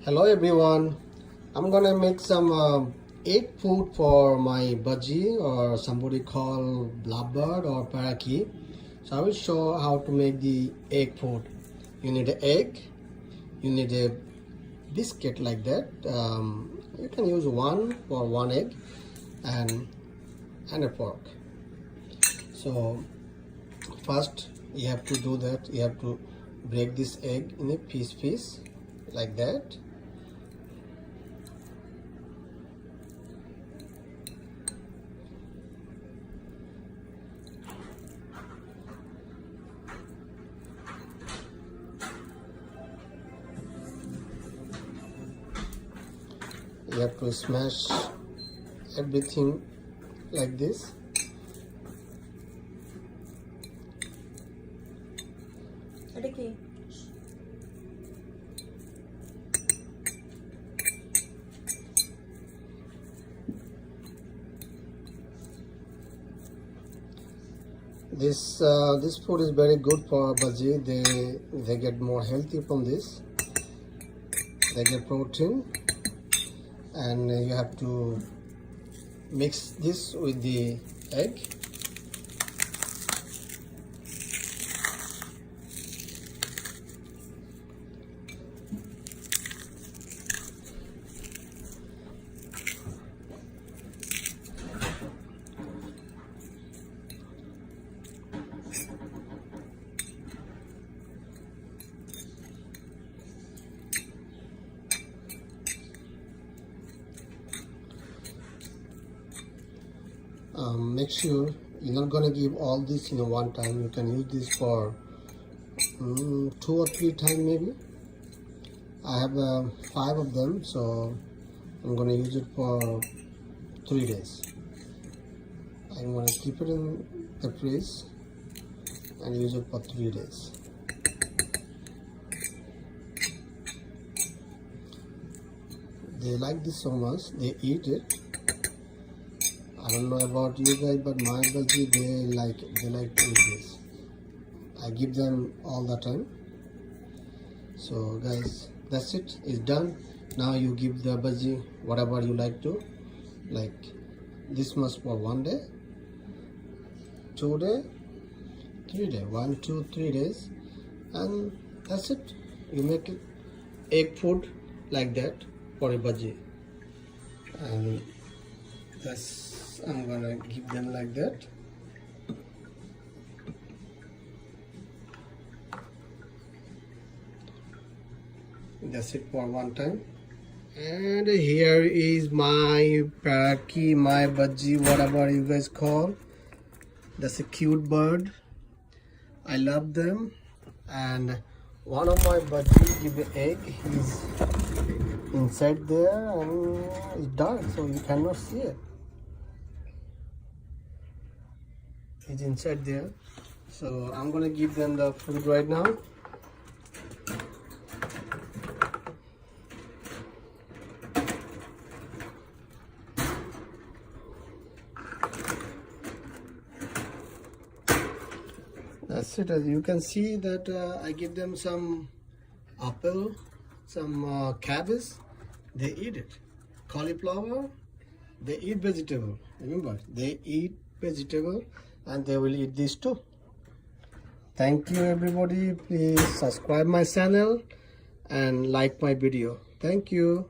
Hello everyone, I'm gonna make some egg food for my budgie, or somebody call blackbird or parakeet. So I will show how to make the egg food. You need an egg, you need a biscuit like that. You can use one for one egg and a fork. So first you have to do that. You have to break this egg in a piece like that. You have to smash everything like this. This food is very good for budgie. They get more healthy from this. They get protein, and you have to mix this with the egg. Make sure you're not gonna give all this in one time. You can use this for 2 or 3 times maybe. I have 5 of them, so I'm gonna use it for 3 days. I'm gonna keep it in the fridge and use it for 3 days. They like this so much, they eat it. I don't know about you guys, but my budgie, they like it. They like to eat this. I give them all the time. So guys, that's it. It's done. Now you give the budgie whatever you like to. Like this much for 1 day, 2 days, 3 days. 1, 2, 3 days, and that's it. You make it egg food like that for a budgie, and that's. I'm gonna give them like that. That's it for one time. And here is my parakeet, my budgie, whatever you guys call. That's a cute bird. I love them. And one of my budgies give the egg. He's inside there and it's dark, so you cannot see it. It's inside there, so I'm gonna give them the food right now. That's it. As you can see that I give them some apple, some cabbage. They eat it. Cauliflower, they eat vegetable. Remember, they eat vegetable. And they will eat this too. Thank you everybody. Please subscribe my channel and like my video. Thank you.